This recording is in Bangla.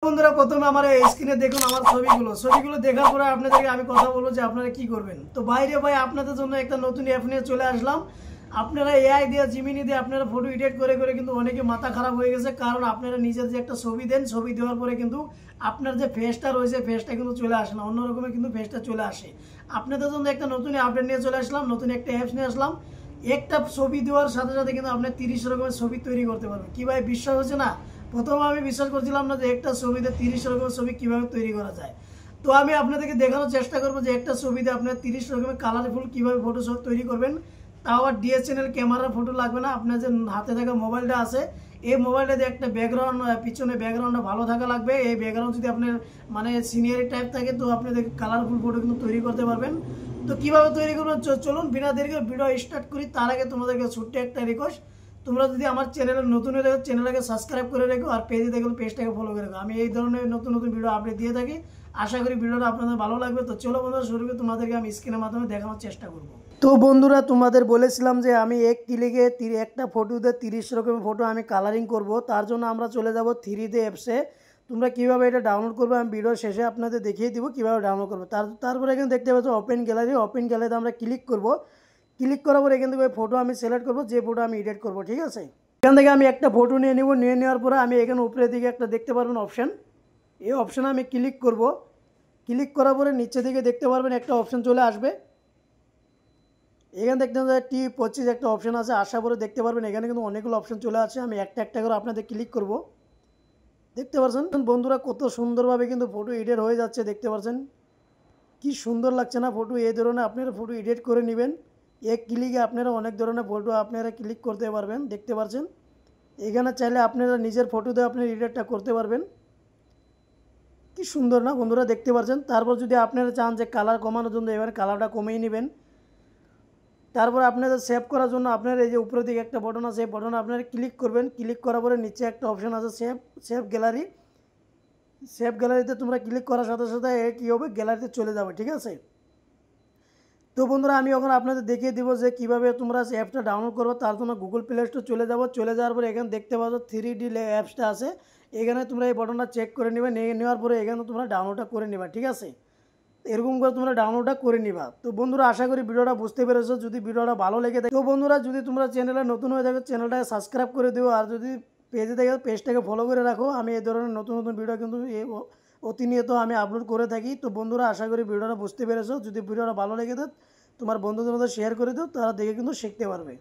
বন্ধুরা প্রথমে আমার এই স্ক্রিনে দেখুন আমার ছবিগুলো দেখার পরে আপনাদেরকে আমি কথা বলবো যে আপনারা কি করবেন। তো বাইরে ভাই আপনাদের জন্য একটা নতুন অ্যাপ নিয়ে চলে আসলাম। আপনারা এআই দিয়ে জিমিনি দিয়ে আপনারা ফটো এডিট করে করে কিন্তু অনেকে মাথা খারাপ হয়ে গেছে, কারণ আপনারা নিজের যে একটা ছবি দেন, ছবি দেওয়ার পরে কিন্তু আপনার যে ফেসটা রয়েছে ফেসটা কিন্তু চলে আসে না, অন্য রকমের কিন্তু ফেসটা চলে আসে। আপনাদের জন্য একটা নতুন আপডেট নিয়ে চলে আসলাম, নতুন একটা অ্যাপস নিয়ে আসলাম। একটা ছবি দেওয়ার সাথে সাথে কিন্তু আপনি 30 রকমের ছবি তৈরি করতে পারবেন। কি ভাই বিশ্বাস হচ্ছে না? প্রথমে আমি বিশ্বাস করছিলাম না যে একটা ছবিতে 30 রকমের ছবি কিভাবে তৈরি করা যায়। তো আমি আপনাদেরকে দেখানোর চেষ্টা করবো যে একটা ছবিতে আপনার 30 রকমের কালারফুল কিভাবে ফটো তৈরি করবেন। তাও আর ডিএসএলআর ক্যামেরার ফটো লাগবে না, আপনার যে হাতে থাকা মোবাইলটা আছে এই মোবাইলটাতে একটা ব্যাকগ্রাউন্ড, পিছনে ব্যাকগ্রাউন্ডটা ভালো থাকা লাগবে। এই ব্যাকগ্রাউন্ড যদি আপনার মানে সিনিয়র টাইপ থাকে তো আপনি কালারফুল ফটো কিন্তু তৈরি করতে পারবেন। তো কিভাবে তৈরি করবেন চলুন বিনা দেরি করে ভিডিও স্টার্ট করি। তার আগে তোমাদেরকে ছোট্ট একটা রিকোয়েস্ট, তোমরা যদি আমার চ্যানেলে নতুন হয়ে থাকো চ্যানেলটাকে সাবস্ক্রাইব করে রেখো, আর পেজে দেখো পেজটাকে ফলো করে রেখো। আমি এই ধরনের নতুন নতুন ভিডিও আপডেট দিয়ে থাকি, আশা করি ভিডিওটা আপনাদের ভালো লাগবে। তো চলো বন্ধুরা শুরু করে তোমাদেরকে আমি স্ক্রিনের মাধ্যমে দেখানোর চেষ্টা করব। তো বন্ধুরা তোমাদের বলেছিলাম যে আমি এক ক্লিকে একটা ফটোতে 30 রকমের ফটো আমি কালারিং করব। তার জন্য আমরা চলে যাব 3D অ্যাপসে। তোমরা কীভাবে এটা ডাউনলোড করবে আমি ভিডিও শেষে আপনাদের দেখিয়ে দিব কীভাবে ডাউনলোড করবো। তারপরে এখানে দেখতে পাচ্ছ ওপেন গ্যালারি, ওপেন গ্যালারিতে আমরা ক্লিক করব। ক্লিক করার পরে এখান থেকে ওই ফটো আমি সিলেক্ট করব, যে ফটো আমি এডিট করব। ঠিক আছে, এখান থেকে আমি একটা ফটো নিয়ে নিব, নিয়ে নেওয়ার পরে আমি এখানে উপরের দিকে একটা দেখতে পারবেন অপশান, এই অপশানে আমি ক্লিক করব। ক্লিক করার পরে নিচে দিকে দেখতে পারবেন একটা অপশান চলে আসবে। এখানে দেখতে পাচ্ছেন T25 একটা অপশান আছে, আশা করে দেখতে পারবেন এখানে কিন্তু অনেকগুলো অপশান চলে আসছে। আমি একটা একটা করে আপনাদের ক্লিক করব। দেখতে পাচ্ছেন বন্ধুরা কত সুন্দরভাবে কিন্তু ফটো এডিট হয়ে যাচ্ছে, দেখতে পাচ্ছেন কি সুন্দর লাগছে না ফটো। এই ধরনের আপনারা ফটো এডিট করে নেবেন, এক ক্লিকে আপনারা অনেক ধরনের ফটো আপনারা ক্লিক করতে পারবেন। দেখতে পাচ্ছেন এখানে চাইলে আপনারা নিজের ফটো দিয়ে আপনি এডিটটা করতে পারবেন। কি সুন্দর না বন্ধুরা, দেখতে পাচ্ছেন। তারপর যদি আপনারা চান যে কালার কমানোর জন্য এবার কালারটা কমিয়ে নেবেন। তারপর আপনাদের সেভ করার জন্য আপনার এই যে উপরের দিকে একটা বটন আছে, এই বটনে আপনারা ক্লিক করবেন। ক্লিক করার পরে নিচে একটা অপশান আছে সেভ গ্যালারি। সেভ গ্যালারিতে তোমরা ক্লিক করার সাথে সাথে কী হবে, গ্যালারিতে চলে যাবে। ঠিক আছে, তো বন্ধুরা আমি এখন আপনাদের দেখিয়ে দিব যে কীভাবে তোমরা অ্যাপটা ডাউনলোড করবো। তার জন্য গুগল প্লে স্টোর চলে যাবো। চলে যাওয়ার পরে এখানে দেখতে পাচ্ছ 3D অ্যাপসটা আছে, এখানে তোমরা এই বটনটা চেক করে নেবে। নেওয়ার পরে এখানে তোমরা ডাউনলোডটা করে নেবা। ঠিক আছে, এরকম করে তোমরা ডাউনলোডটা করে নিবা। তো বন্ধুরা আশা করি ভিডিওটা বুঝতে পেরেছো। যদি ভিডিওটা ভালো লেগে থাকে তো বন্ধুরা যদি তোমরা চ্যানেলে নতুন হয়ে থাকো চ্যানেলটাকে সাবস্ক্রাইব করে দিও, আর যদি পেজে থাকে পেজটাকে ফলো করে রাখো। আমি এই ধরনের নতুন নতুন ভিডিও কিন্তু প্রতিনিয়ত আমি আপলোড করে থাকি। তো বন্ধুরা আশা করি ভিডিওটা বুঝতে পেরেছো। যদি ভিডিওটা ভালো লেগে থাকে তোমার বন্ধুদের মধ্যে শেয়ার করে দিও, তারা দেখে কিন্তু শিখতে পারবে।